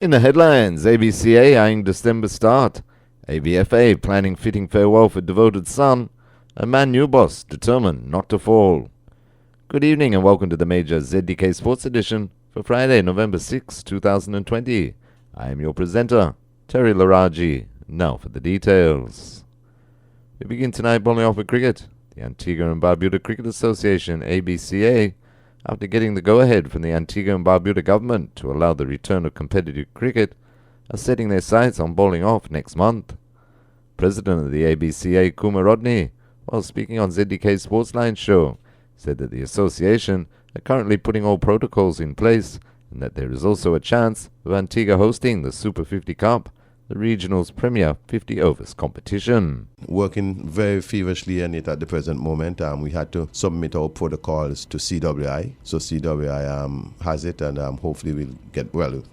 In the headlines, ABCA eyeing December start, ABFA planning fitting farewell for devoted son, and Man U boss determined not to fall. Good evening and welcome to the major ZDK Sports Edition for Friday, November 6, 2020. I am your presenter, Terry Laraji. Now for the details. We begin tonight bowling off with cricket. The Antigua and Barbuda Cricket Association, ABCA, after getting the go-ahead from the Antigua and Barbuda government to allow the return of competitive cricket, are setting their sights on bowling off next month. President of the ABCA, Kumar Rodney, while speaking on ZDK Sportsline show, said that the association are currently putting all protocols in place and that there is also a chance of Antigua hosting the Super 50 Cup, the regional's premier 50 overs competition. Working very feverishly on it at the present moment. We had to submit our protocols to CWI. So CWI has it, and hopefully we'll get,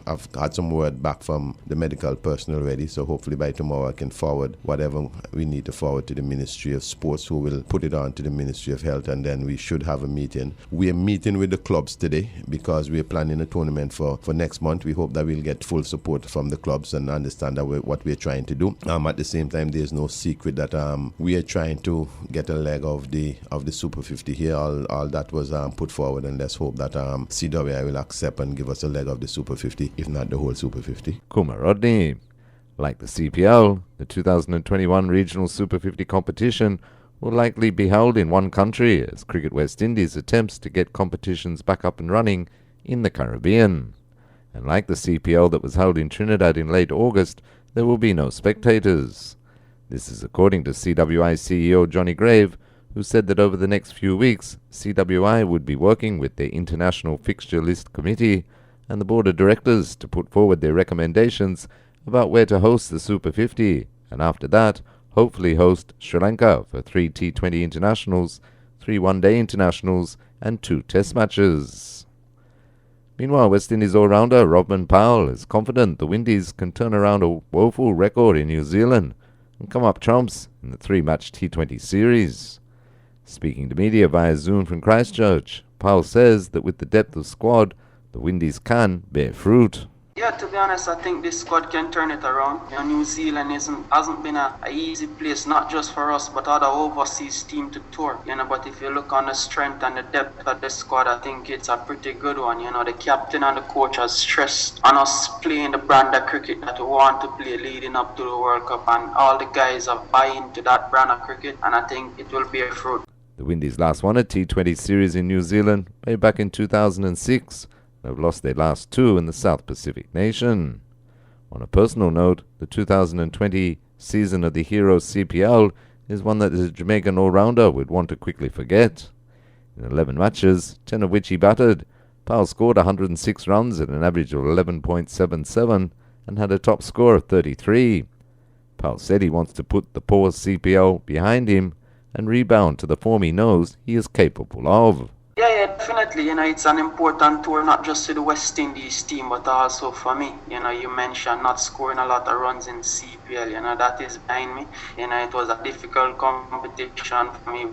I've had some word back from the medical personnel already, so hopefully by tomorrow I can forward whatever we need to forward to the Ministry of Sports, who will put it on to the Ministry of Health, and then we should have a meeting. We are meeting with the clubs today because we are planning a tournament for next month. We hope that we'll get full support from the clubs and understand that what we're trying to do. At the same time, there's no secret that we are trying to get a leg of the Super 50 here. All that was put forward, and let's hope that CWI will accept and give us a leg of the Super 50, if not the whole Super 50. Kumar Rodney. Like the CPL, the 2021 Regional Super 50 competition will likely be held in one country as Cricket West Indies attempts to get competitions back up and running in the Caribbean. And like the CPL that was held in Trinidad in late August, there will be no spectators. This is according to CWI CEO Johnny Grave, who said that over the next few weeks, CWI would be working with their International Fixture List Committee and the Board of Directors to put forward their recommendations about where to host the Super 50, and after that, hopefully host Sri Lanka for 3 T20 internationals, 3 one-day internationals, and 2 test matches. Meanwhile, West Indies all-rounder Rovman Powell is confident the Windies can turn around a woeful record in New Zealand and come up trumps in the 3-match T20 series. Speaking to media via Zoom from Christchurch, Powell says that with the depth of squad, the Windies can bear fruit. Yeah, to be honest, I think this squad can turn it around. New Zealand hasn't been a easy place, not just for us, but other overseas team to tour. But if you look on the strength and the depth of the squad, I think it's a pretty good one. The captain and the coach has stressed on us playing the brand of cricket that we want to play leading up to the World Cup, and all the guys are buying into that brand of cricket, and I think it will bear fruit. The Windies last won a T20 series in New Zealand way back in 2006. They've lost their last 2 in the South Pacific nation. On a personal note, the 2020 season of the Heroes CPL is one that the Jamaican all-rounder would want to quickly forget. In 11 matches, 10 of which he batted, Powell scored 106 runs at an average of 11.77 and had a top score of 33. Powell said he wants to put the poor CPL behind him and rebound to the form he knows he is capable of. Yeah, definitely. It's an important tour, not just to the West Indies team, but also for me. You mentioned not scoring a lot of runs in CPL. That is behind me. It was a difficult competition for me.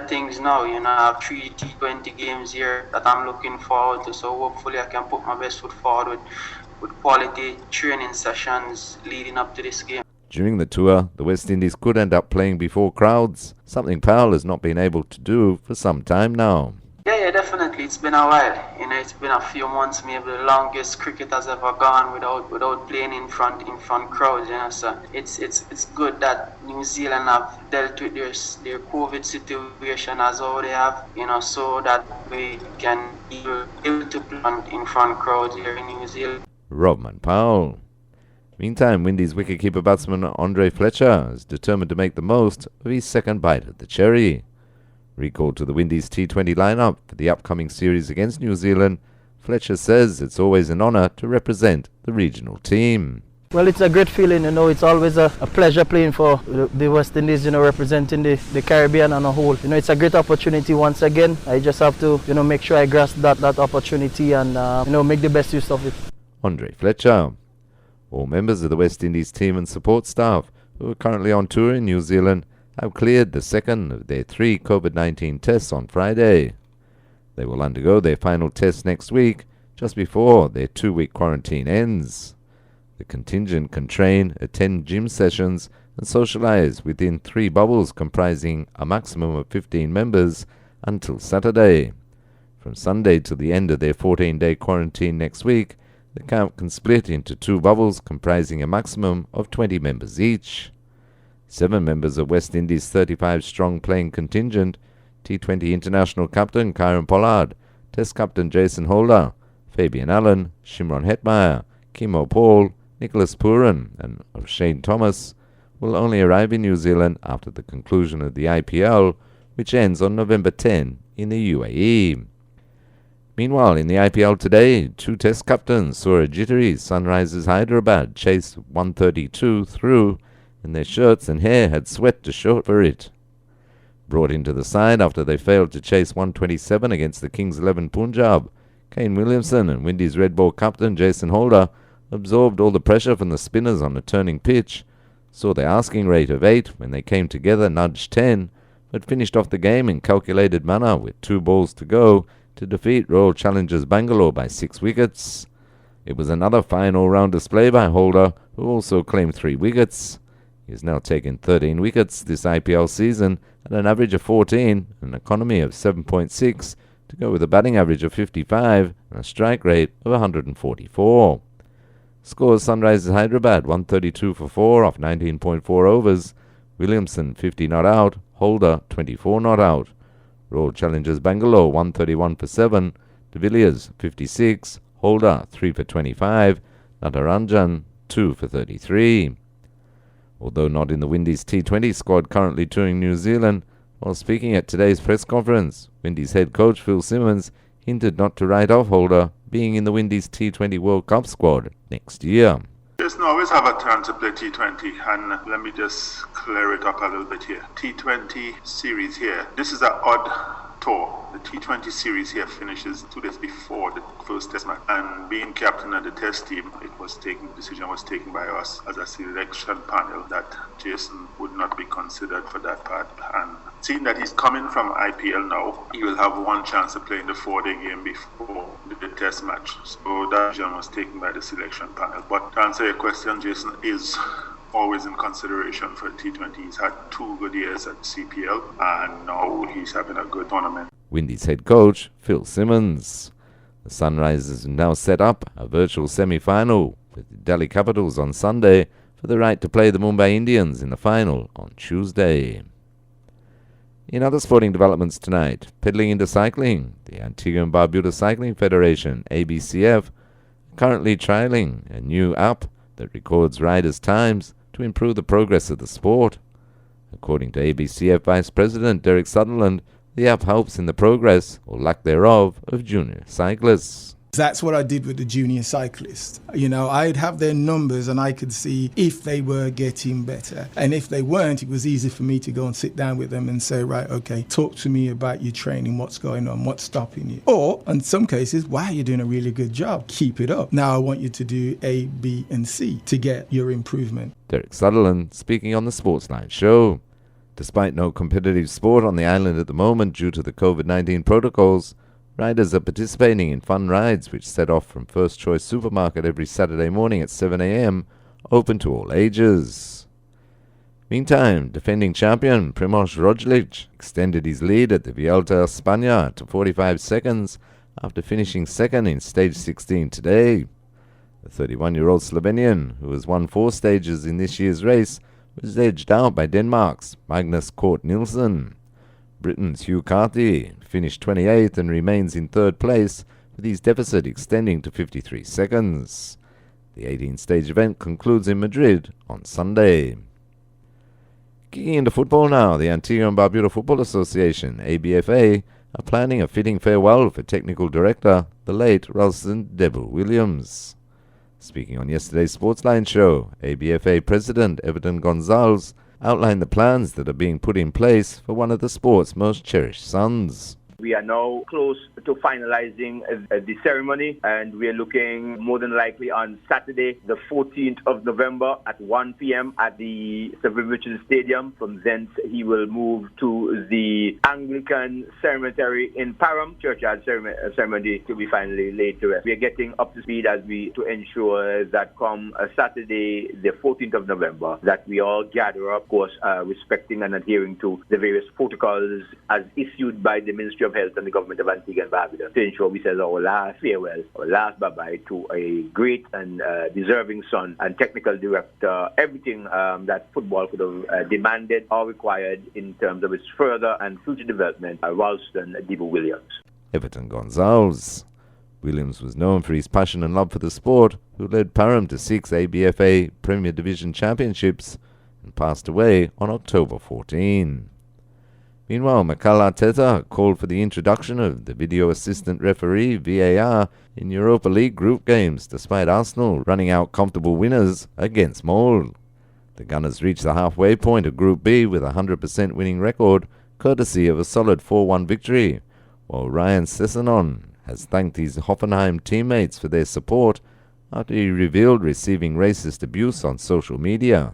Things now. I have 3 T20 games here that I'm looking forward to. So hopefully I can put my best foot forward with quality training sessions leading up to this game. During the tour, the West Indies could end up playing before crowds, something Powell has not been able to do for some time now. Yeah, definitely. It's been a while. It's been a few months, maybe the longest cricket has ever gone without playing in front crowds. So it's good that New Zealand have dealt with their COVID situation as how they have, so that we can be able to play in front crowds here in New Zealand. Rovman Powell. Meantime, Windies wicketkeeper batsman Andre Fletcher is determined to make the most of his second bite at the cherry. Recalled to the Windies T20 lineup for the upcoming series against New Zealand, Fletcher says it's always an honour to represent the regional team. Well, it's a great feeling, it's always a pleasure playing for the West Indies, representing the Caribbean on a whole. It's a great opportunity once again. I just have to, make sure I grasp that opportunity and, make the best use of it. Andre Fletcher. All members of the West Indies team and support staff who are currently on tour in New Zealand have cleared the second of their 3 COVID-19 tests on Friday. They will undergo their final test next week just before their 2-week quarantine ends. The contingent can train, attend gym sessions, and socialize within 3 bubbles comprising a maximum of 15 members until Saturday. From Sunday to the end of their 14-day quarantine next week, the camp can split into 2 bubbles comprising a maximum of 20 members each. 7 members of West Indies' 35-strong playing contingent, T20 international captain Kieron Pollard, Test captain Jason Holder, Fabian Allen, Shimron Hetmyer, Kimo Paul, Nicholas Pooran and Shane Thomas, will only arrive in New Zealand after the conclusion of the IPL, which ends on November 10 in the UAE. Meanwhile, in the IPL today, 2 Test captains saw a jittery Sunrisers Hyderabad chase 132 through, and their shirts and hair had sweat to show for it. Brought into the side after they failed to chase 127 against the Kings 11 Punjab, Kane Williamson and Windies Red Ball captain Jason Holder absorbed all the pressure from the spinners on a turning pitch, saw their asking rate of 8 when they came together nudge 10, but finished off the game in calculated manner with 2 balls to go to defeat Royal Challengers Bangalore by 6 wickets. It was another fine all-round display by Holder, who also claimed 3 wickets. He has now taken 13 wickets this IPL season at an average of 14, an economy of 7.6, to go with a batting average of 55 and a strike rate of 144. Scores: Sunrisers Hyderabad 132 for 4 off 19.4 overs, Williamson 50 not out, Holder 24 not out. Royal Challengers Bangalore 131 for 7, De Villiers 56, Holder 3 for 25, Natarajan 2 for 33. Although not in the Windies T20 squad currently touring New Zealand, while speaking at today's press conference, Windies head coach Phil Simmons hinted not to write off Holder being in the Windies T20 World Cup squad next year. Jason always have a turn to play T20, and let me just clear it up a little bit here. T20 series here, this is an odd tour. The T20 series here finishes 2 days before the first test match, and being captain of the test team, the decision was taken by us as a selection panel that Jason would not be considered for that part. And seeing that he's coming from IPL now, he will have 1 chance to play in the 4-day game before the test match. So that decision was taken by the selection panel. But to answer your question, Jason is always in consideration for T20. He's had 2 good years at CPL, and now he's having a good tournament. Windies head coach Phil Simmons. The Sunrisers have now set up a virtual semi-final with the Delhi Capitals on Sunday for the right to play the Mumbai Indians in the final on Tuesday. In other sporting developments tonight, peddling into cycling, the Antigua and Barbuda Cycling Federation, ABCF, currently trialling a new app that records riders' times to improve the progress of the sport. According to ABCF Vice President Derek Sutherland, the app helps in the progress, or lack thereof, of junior cyclists. That's what I did with the junior cyclists. You know, I'd have their numbers and I could see if they were getting better. And if they weren't, it was easy for me to go and sit down with them and say, right, okay, talk to me about your training, what's going on, what's stopping you. Or, in some cases, wow, you're doing a really good job, keep it up. Now I want you to do A, B, and C to get your improvement. Derek Sutherland speaking on the Sportsline show. Despite no competitive sport on the island at the moment due to the COVID-19 protocols, riders are participating in fun rides which set off from First Choice Supermarket every Saturday morning at 7 a.m, open to all ages. Meantime, defending champion Primož Roglič extended his lead at the Vuelta a España to 45 seconds after finishing second in stage 16 today. The 31-year-old Slovenian, who has won 4 stages in this year's race, was edged out by Denmark's Magnus Cort Nielsen. Britain's Hugh Carthy finished 28th and remains in 3rd place, with his deficit extending to 53 seconds. The 18-stage event concludes in Madrid on Sunday. Kicking into football now, the Antigua and Barbuda Football Association, ABFA, are planning a fitting farewell for technical director, the late Ralston Devil Williams. Speaking on yesterday's Sportsline show, ABFA President Everton Gonzalez outlined the plans that are being put in place for one of the sport's most cherished sons. We are now close to finalizing the ceremony, and we are looking more than likely on Saturday, the 14th of November at 1 p.m. at the St. Richard's Stadium. From thence, he will move to the Anglican Cemetery in Parham. Churchyard ceremony to be finally laid to rest. We are getting up to speed to ensure that come Saturday, the 14th of November, that we all gather up, of course, respecting and adhering to the various protocols as issued by the Ministry of Health and the government of Antigua and Barbuda to ensure we say our last farewell, our last bye-bye to a great and deserving son and technical director, everything that football could have demanded or required in terms of its further and future development, Ralston Debo Williams. Everton Gonzalez. Williams was known for his passion and love for the sport, who led Parham to 6 ABFA Premier Division championships and passed away on October 14. Meanwhile, Mikel Arteta called for the introduction of the video assistant referee, VAR, in Europa League group games, despite Arsenal running out comfortable winners against Molde. The Gunners reached the halfway point of Group B with a 100% winning record, courtesy of a solid 4-1 victory, while Ryan Sessegnon has thanked his Hoffenheim teammates for their support after he revealed receiving racist abuse on social media.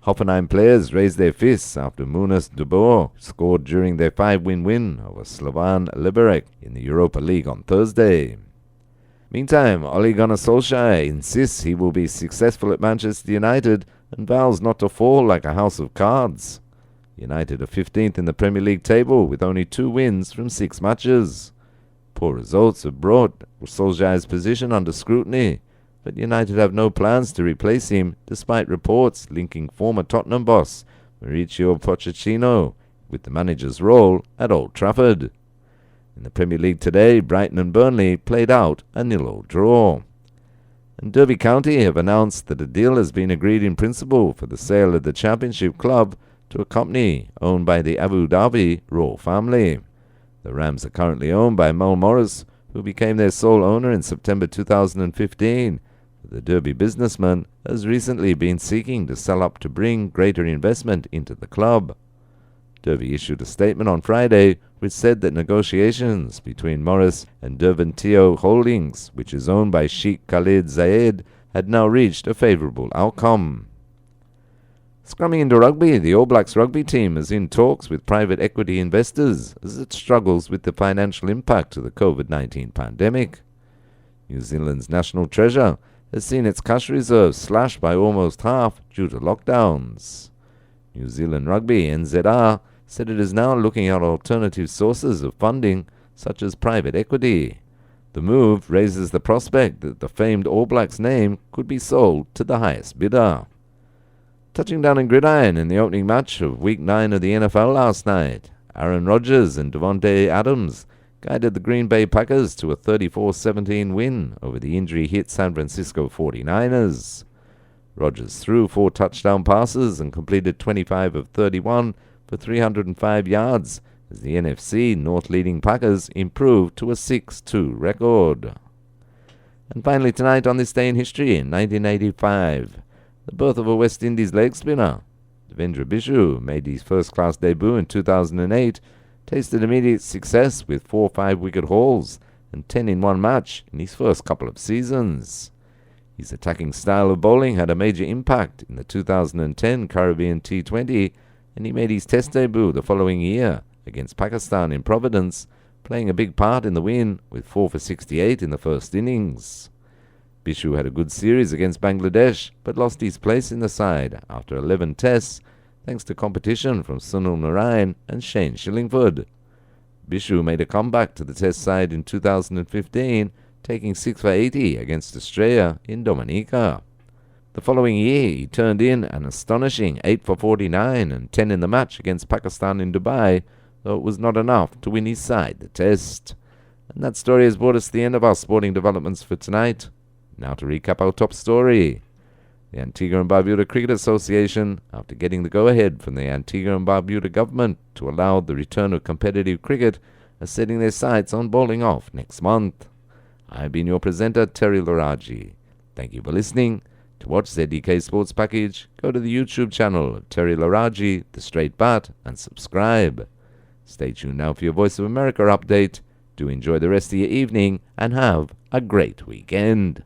Hoffenheim players raised their fists after Munas de Boer scored during their 5-win win over Slovan Liberec in the Europa League on Thursday. Meantime, Ole Gunnar Solskjaer insists he will be successful at Manchester United and vows not to fall like a house of cards. United are 15th in the Premier League table with only 2 wins from 6 matches. Poor results have brought Solskjaer's position under scrutiny, but United have no plans to replace him despite reports linking former Tottenham boss Mauricio Pochettino with the manager's role at Old Trafford. In the Premier League today, Brighton and Burnley played out a 0-0 draw. And Derby County have announced that a deal has been agreed in principle for the sale of the Championship club to a company owned by the Abu Dhabi royal family. The Rams are currently owned by Mel Morris, who became their sole owner in September 2015. The Derby businessman has recently been seeking to sell up to bring greater investment into the club. Derby issued a statement on Friday which said that negotiations between Morris and Derventio Holdings, which is owned by Sheikh Khalid Zayed, had now reached a favourable outcome. Scrumming into rugby, the All Blacks rugby team is in talks with private equity investors as it struggles with the financial impact of the COVID-19 pandemic. New Zealand's national treasure has seen its cash reserves slashed by almost half due to lockdowns. New Zealand Rugby, NZR, said it is now looking at alternative sources of funding, such as private equity. The move raises the prospect that the famed All Blacks name could be sold to the highest bidder. Touching down in gridiron in the opening match of Week 9 of the NFL last night, Aaron Rodgers and Devontae Adams guided the Green Bay Packers to a 34-17 win over the injury-hit San Francisco 49ers. Rodgers threw 4 touchdown passes and completed 25 of 31 for 305 yards as the NFC North-leading Packers improved to a 6-2 record. And finally tonight on this day in history, in 1985, the birth of a West Indies leg spinner. Devendra Bishu made his first-class debut in 2008, tasted immediate success with 4 5-wicket hauls and 10 in one match in his first couple of seasons. His attacking style of bowling had a major impact in the 2010 Caribbean T20, and he made his test debut the following year against Pakistan in Providence, playing a big part in the win with 4 for 68 in the first innings. Bishu had a good series against Bangladesh, but lost his place in the side after 11 tests, thanks to competition from Sunil Narine and Shane Shillingford. Bishu made a comeback to the test side in 2015, taking 6 for 80 against Australia in Dominica. The following year, he turned in an astonishing 8 for 49 and 10 in the match against Pakistan in Dubai, though it was not enough to win his side the test. And that story has brought us to the end of our sporting developments for tonight. Now to recap our top story. The Antigua and Barbuda Cricket Association, after getting the go-ahead from the Antigua and Barbuda government to allow the return of competitive cricket, are setting their sights on bowling off next month. I've been your presenter, Terry Laraji. Thank you for listening. To watch ZDK Sports Package, go to the YouTube channel of Terry Laraji, The Straight Bat, and subscribe. Stay tuned now for your Voice of America update. Do enjoy the rest of your evening and have a great weekend.